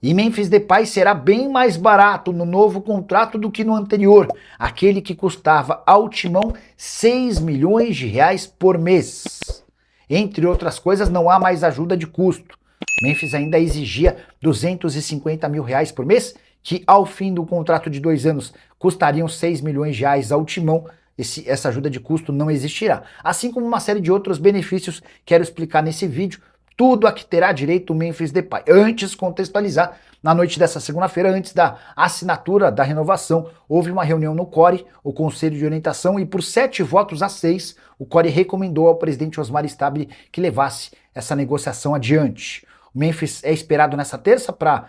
E Memphis Depay será bem mais barato no novo contrato do que no anterior, aquele que custava ao Timão 6 milhões de reais por mês. Entre outras coisas, não há mais ajuda de custo. Memphis ainda exigia 250 mil reais por mês, que ao fim do contrato de 2 anos custariam 6 milhões de reais ao Timão. Essa ajuda de custo não existirá. Assim como uma série de outros benefícios, quero explicar nesse vídeo, tudo a que terá direito o Memphis Depay. Antes, contextualizar, na noite dessa segunda-feira, antes da assinatura da renovação, houve uma reunião no CORE, o Conselho de Orientação, e por 7 votos a 6, o CORE recomendou ao presidente Osmar Stabile que levasse essa negociação adiante. O Memphis é esperado nessa terça para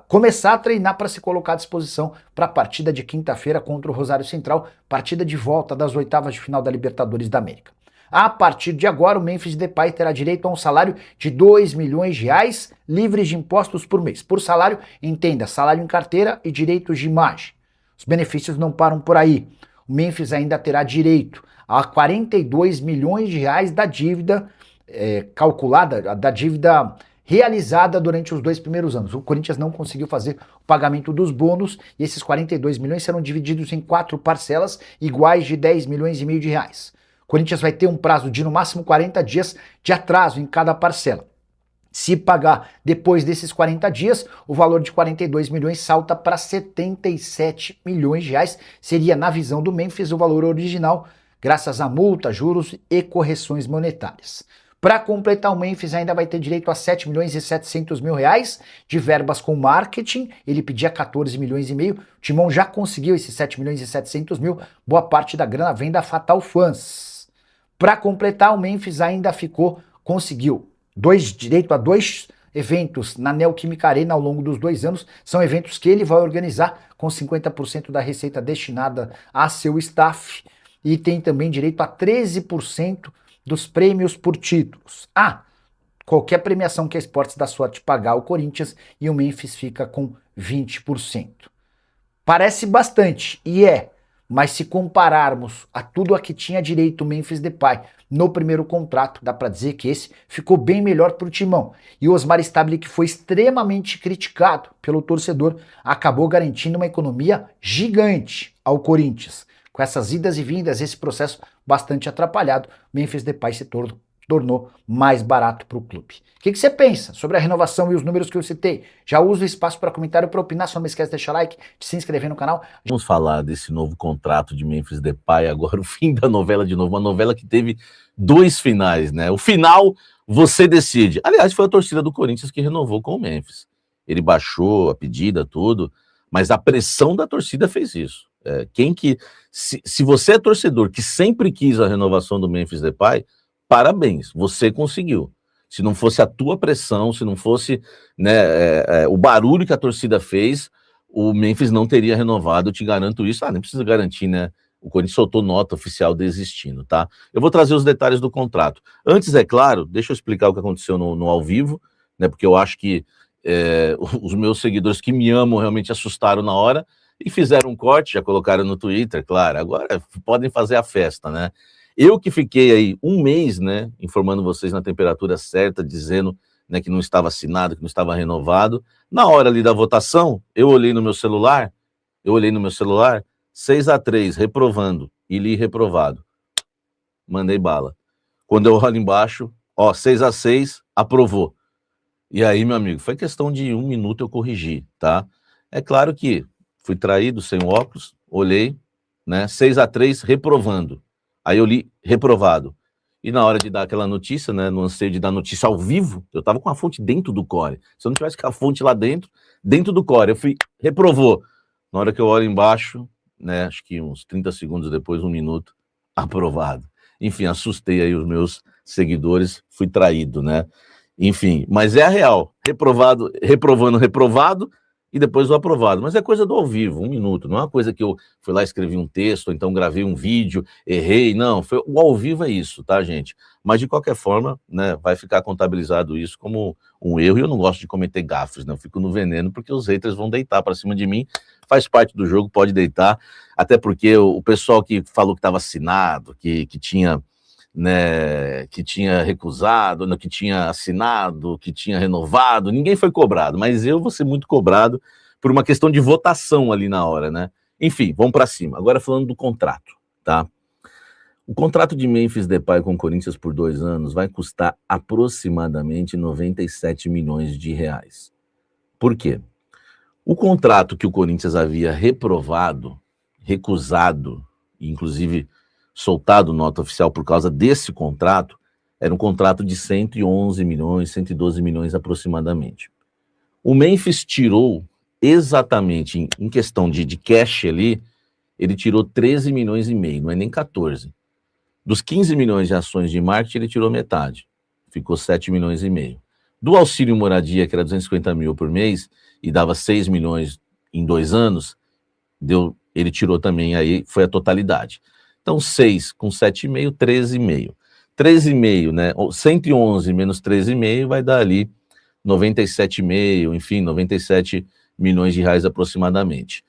começar a treinar para se colocar à disposição para a partida de quinta-feira contra o Rosário Central, partida de volta das oitavas de final da Libertadores da América. A partir de agora, o Memphis Depay terá direito a um salário de 2 milhões de reais livres de impostos por mês. Por salário, entenda, salário em carteira e direitos de imagem. Os benefícios não param por aí. O Memphis ainda terá direito a 42 milhões de reais da dívida calculada, da dívida realizada durante os 2 primeiros anos. O Corinthians não conseguiu fazer o pagamento dos bônus e esses 42 milhões serão divididos em 4 parcelas iguais de 10 milhões e meio de reais. O Corinthians vai ter um prazo de no máximo 40 dias de atraso em cada parcela. Se pagar depois desses 40 dias, o valor de 42 milhões salta para 77 milhões de reais. Seria, na visão do Memphis, o valor original, graças a multa, juros e correções monetárias. Para completar, o Memphis ainda vai ter direito a 7 milhões e 700 mil reais de verbas com marketing. Ele pedia 14 milhões e meio. O Timão já conseguiu esses 7 milhões e 700 mil. Boa parte da grana vem da Fatal Fans. Para completar, o Memphis ainda conseguiu direito a 2 eventos na Neoquímica Arena ao longo dos 2 anos. São eventos que ele vai organizar com 50% da receita destinada a seu staff. E tem também direito a 13% dos prêmios por títulos. Qualquer premiação que a Esportes dá sorte pagar ao Corinthians e o Memphis fica com 20%. Parece bastante, e mas se compararmos a tudo a que tinha direito o Memphis Depay no primeiro contrato, dá para dizer que esse ficou bem melhor para o Timão. E o Osmar Stabile, que foi extremamente criticado pelo torcedor, acabou garantindo uma economia gigante ao Corinthians. Com essas idas e vindas, esse processo bastante atrapalhado, Memphis Depay se tornou mais barato para o clube. O que você pensa sobre a renovação e os números que eu citei? Já usa o espaço para comentário e para opinar, só não esquece de deixar like, de se inscrever no canal. Vamos falar desse novo contrato de Memphis Depay, agora o fim da novela de novo, uma novela que teve 2 finais, né? O final, você decide. Aliás, foi a torcida do Corinthians que renovou com o Memphis. Ele baixou a pedida, tudo, mas a pressão da torcida fez isso. Se você é torcedor que sempre quis a renovação do Memphis Depay, parabéns, você conseguiu. Se não fosse a tua pressão, se não fosse o barulho que a torcida fez, o Memphis não teria renovado, eu te garanto isso. Nem precisa garantir, né? O Corinthians soltou nota oficial desistindo, tá? Eu vou trazer os detalhes do contrato. Antes, é claro, deixa eu explicar o que aconteceu no ao vivo, né? Porque eu acho que os meus seguidores que me amam realmente assustaram na hora e fizeram um corte, já colocaram no Twitter, claro, agora podem fazer a festa, né? Eu que fiquei aí 1 mês, né, informando vocês na temperatura certa, dizendo, né, que não estava assinado, que não estava renovado. Na hora ali da votação, eu olhei no meu celular, 6-3, reprovando, e li reprovado. Mandei bala. Quando eu olho embaixo, 6-6, aprovou. E aí, meu amigo, foi questão de 1 minuto eu corrigi, tá? É claro que fui traído, sem óculos, olhei, né, 6-3, reprovando. Aí eu li reprovado. E na hora de dar aquela notícia, né, no anseio de dar notícia ao vivo, eu tava com a fonte dentro do core. Se eu não tivesse com a fonte lá dentro do core, eu fui, reprovou. Na hora que eu olho embaixo, né, acho que uns 30 segundos depois, 1 minuto, aprovado. Enfim, assustei aí os meus seguidores, fui traído, né? Enfim, mas é a real. Reprovado, reprovado, e depois o aprovado. Mas é coisa do ao vivo, 1 minuto. Não é uma coisa que eu fui lá, escrevi um texto, ou então gravei um vídeo, errei. Não, o ao vivo é isso, tá, gente? Mas, de qualquer forma, né, vai ficar contabilizado isso como um erro. E eu não gosto de cometer gafes, né? Eu fico no veneno, porque os haters vão deitar para cima de mim. Faz parte do jogo, pode deitar. Até porque o pessoal que falou que estava assinado, que tinha né, que tinha recusado, que tinha assinado, que tinha renovado, ninguém foi cobrado, mas eu vou ser muito cobrado por uma questão de votação ali na hora, né? Enfim, vamos para cima. Agora falando do contrato, tá? O contrato de Memphis Depay com o Corinthians por 2 anos vai custar aproximadamente 97 milhões de reais. Por quê? O contrato que o Corinthians havia reprovado, recusado, inclusive soltado nota oficial por causa desse contrato, era um contrato de 111 milhões, 112 milhões aproximadamente. O Memphis tirou exatamente, em questão de cash ali, ele tirou 13 milhões e meio, não é nem 14. Dos 15 milhões de ações de marketing, ele tirou metade, ficou 7 milhões e meio. Do auxílio moradia, que era 250 mil por mês, e dava 6 milhões em 2 anos, ele tirou também, aí foi a totalidade. Então, 6 com 7,5, 13,5. 13,5, né? 111 menos 13,5 vai dar ali 97,5, enfim, 97 milhões de reais aproximadamente.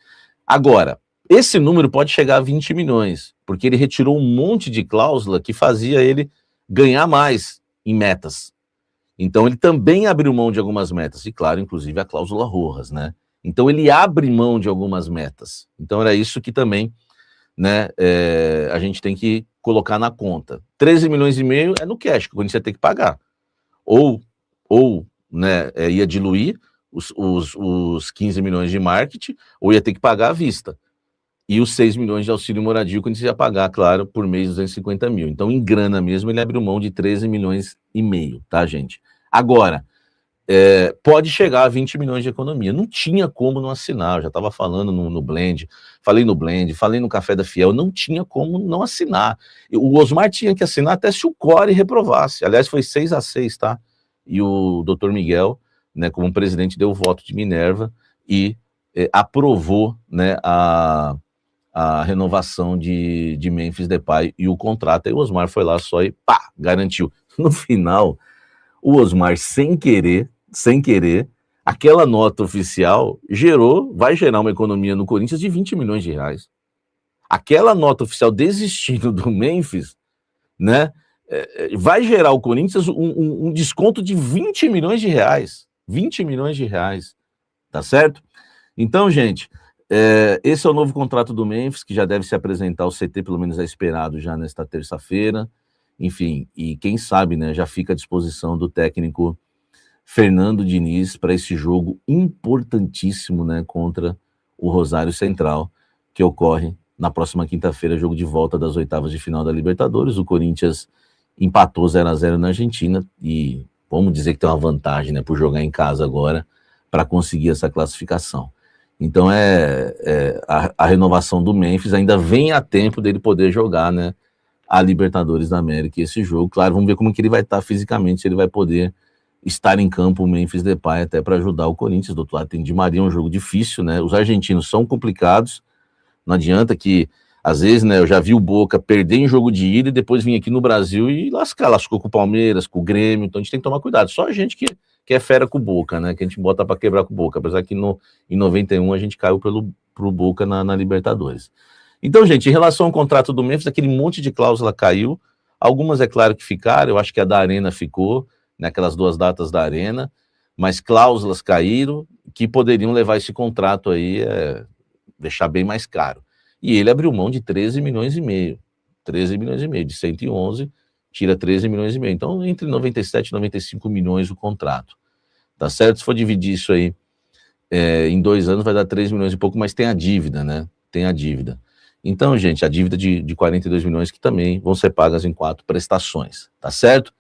Agora, esse número pode chegar a 20 milhões, porque ele retirou um monte de cláusula que fazia ele ganhar mais em metas. Então, ele também abriu mão de algumas metas, e claro, inclusive a cláusula Rojas, né? Então, ele abre mão de algumas metas. Então, era isso que também, né, a gente tem que colocar na conta. 13 milhões e meio é no cash, que o Corinthians ia ter que pagar. Ou né, ia diluir os 15 milhões de marketing, ou ia ter que pagar à vista. E os 6 milhões de auxílio moradia, que a gente ia pagar, claro, por mês 250 mil. Então, em grana mesmo, ele abriu mão de 13 milhões e meio, tá, gente? Agora, pode chegar a 20 milhões de economia. Não tinha como não assinar, eu já estava falando no Blend, falei no Café da Fiel, não tinha como não assinar. O Osmar tinha que assinar até se o Core reprovasse. Aliás, foi 6-6, tá? E o doutor Miguel, né, como presidente, deu o voto de Minerva e aprovou, né, a renovação de Memphis Depay e o contrato. Aí o Osmar foi lá só e pá, garantiu. No final, o Osmar, sem querer, aquela nota oficial vai gerar uma economia no Corinthians de 20 milhões de reais. Aquela nota oficial desistindo do Memphis, né, vai gerar ao Corinthians um desconto de 20 milhões de reais. 20 milhões de reais, tá certo? Então, gente, esse é o novo contrato do Memphis, que já deve se apresentar ao CT, pelo menos é esperado já nesta terça-feira. Enfim, e quem sabe, né, já fica à disposição do técnico Fernando Diniz para esse jogo importantíssimo, né, contra o Rosário Central, que ocorre na próxima quinta-feira, jogo de volta das oitavas de final da Libertadores. O Corinthians empatou 0-0 na Argentina e vamos dizer que tem uma vantagem, né, por jogar em casa agora para conseguir essa classificação. Então a renovação do Memphis ainda vem a tempo dele poder jogar, né, a Libertadores da América e esse jogo. Claro, vamos ver como que ele vai estar fisicamente, se ele vai poder estar em campo, o Memphis Depay, até para ajudar o Corinthians. Do outro lado tem Di Maria, um jogo difícil, né? Os argentinos são complicados, não adianta que, às vezes, né, eu já vi o Boca perder em jogo de ida e depois vir aqui no Brasil e lascou com o Palmeiras, com o Grêmio, então a gente tem que tomar cuidado. Só a gente que é fera com o Boca, né, que a gente bota para quebrar com o Boca, apesar que em 91 a gente caiu pro Boca na Libertadores. Então, gente, em relação ao contrato do Memphis, aquele monte de cláusula caiu, algumas é claro que ficaram, eu acho que a da Arena ficou, naquelas 2 datas da Arena, mas cláusulas caíram que poderiam levar esse contrato aí deixar bem mais caro. E ele abriu mão de 13 milhões e meio. 13 milhões e meio, de 111, tira 13 milhões e meio. Então, entre 97 e 95 milhões o contrato. Tá certo? Se for dividir isso aí em 2 anos, vai dar 3 milhões e pouco, mas tem a dívida, né? Tem a dívida. Então, gente, a dívida de 42 milhões que também vão ser pagas em 4 prestações. Tá certo?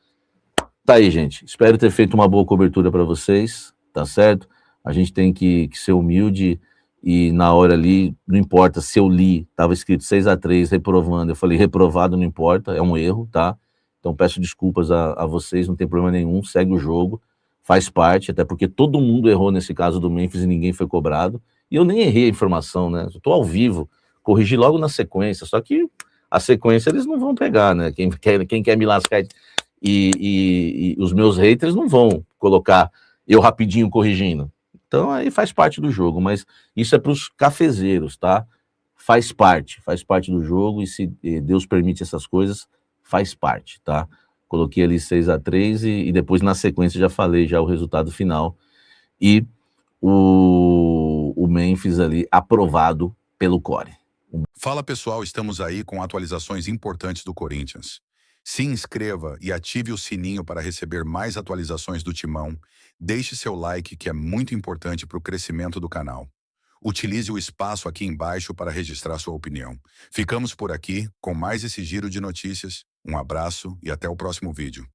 Tá aí, gente. Espero ter feito uma boa cobertura para vocês, tá certo? A gente tem que ser humilde e na hora ali, não importa se eu li, estava escrito 6-3, reprovando, eu falei reprovado, não importa, é um erro, tá? Então peço desculpas a vocês, não tem problema nenhum, segue o jogo, faz parte, até porque todo mundo errou nesse caso do Memphis e ninguém foi cobrado, e eu nem errei a informação, né? Eu tô ao vivo, corrigi logo na sequência, só que a sequência eles não vão pegar, né? Quem quer me lascar e os meus haters não vão colocar eu rapidinho corrigindo. Então aí faz parte do jogo, mas isso é para os cafezeiros, tá? Faz parte do jogo e se Deus permite essas coisas, faz parte, tá? Coloquei ali 6-3 e depois na sequência já falei já o resultado final e o Memphis ali aprovado pelo Core. Fala pessoal, estamos aí com atualizações importantes do Corinthians. Se inscreva e ative o sininho para receber mais atualizações do Timão. Deixe seu like, que é muito importante para o crescimento do canal. Utilize o espaço aqui embaixo para registrar sua opinião. Ficamos por aqui com mais esse giro de notícias. Um abraço e até o próximo vídeo.